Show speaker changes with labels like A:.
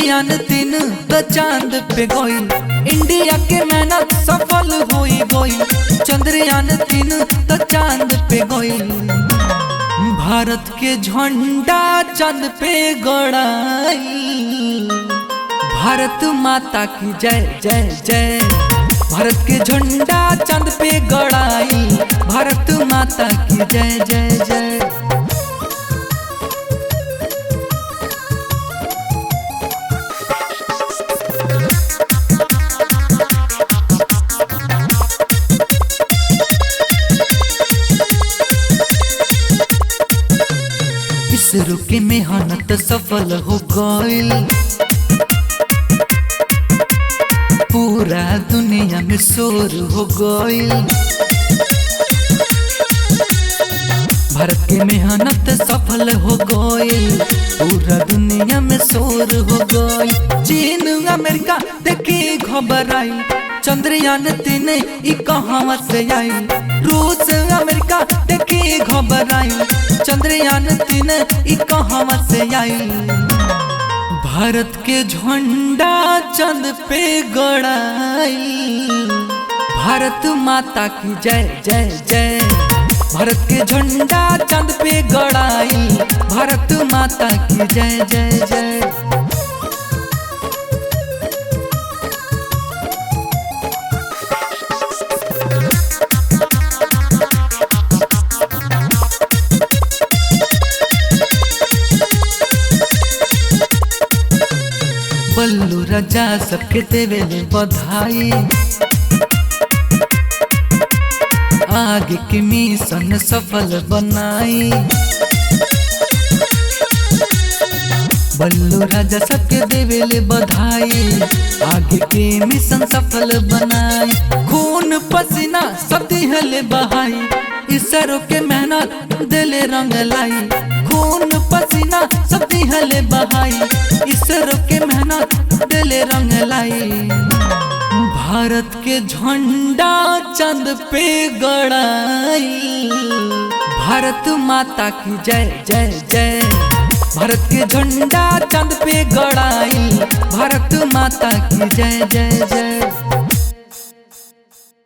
A: चंद्रयान 3 तो चांद पे गइल, इंडिया के मेहनत सफल होई गइल। चंद्रयान 3 तो चांद पे गइल, भारत के झंडा चांद पे गड़ाई। भारत माता की जय जय जय, भारत के झंडा चांद पे गड़ाई। भारत माता की जय जय जय। इसरो के मेहनत सफल हो गइल, पूरा दुनिया में शोर हो गइल। भारत के मेहनत सफल हो गइल, पूरा दुनिया में शोर हो गइल। चीन अमेरिका देखी घबराई, चंद्रयान 3 ई कहां से आई। रूस अमेरिका देखी घबराई, चंद्रयान 3 ई कहां से आई। भारत के झंडा चांद पे गड़ाई। भारत माता की जय जय जय, भारत के झंडा चांद पे गड़ाई। भारत माता की जय जय जय। बल्लू राजा सबके देवेले बधाई, आगे के मिशन सफल बनाई। बल्लू राजा सबके देवेले बधाई, आगे के मिशन सफल बनाई। खून पसीना सब दिहले बहाई, इसरो के मेहनत दिले रंग लाई। खून पसीना सब दिहले बहाई, इसरो के मेहनत दिले रंग लाई। भारत के झंडा चांद पे गड़ाई। भारत माता की जय जय जय, भारत के झंडा चांद पे गड़ाई। भारत माता की जय जय जय।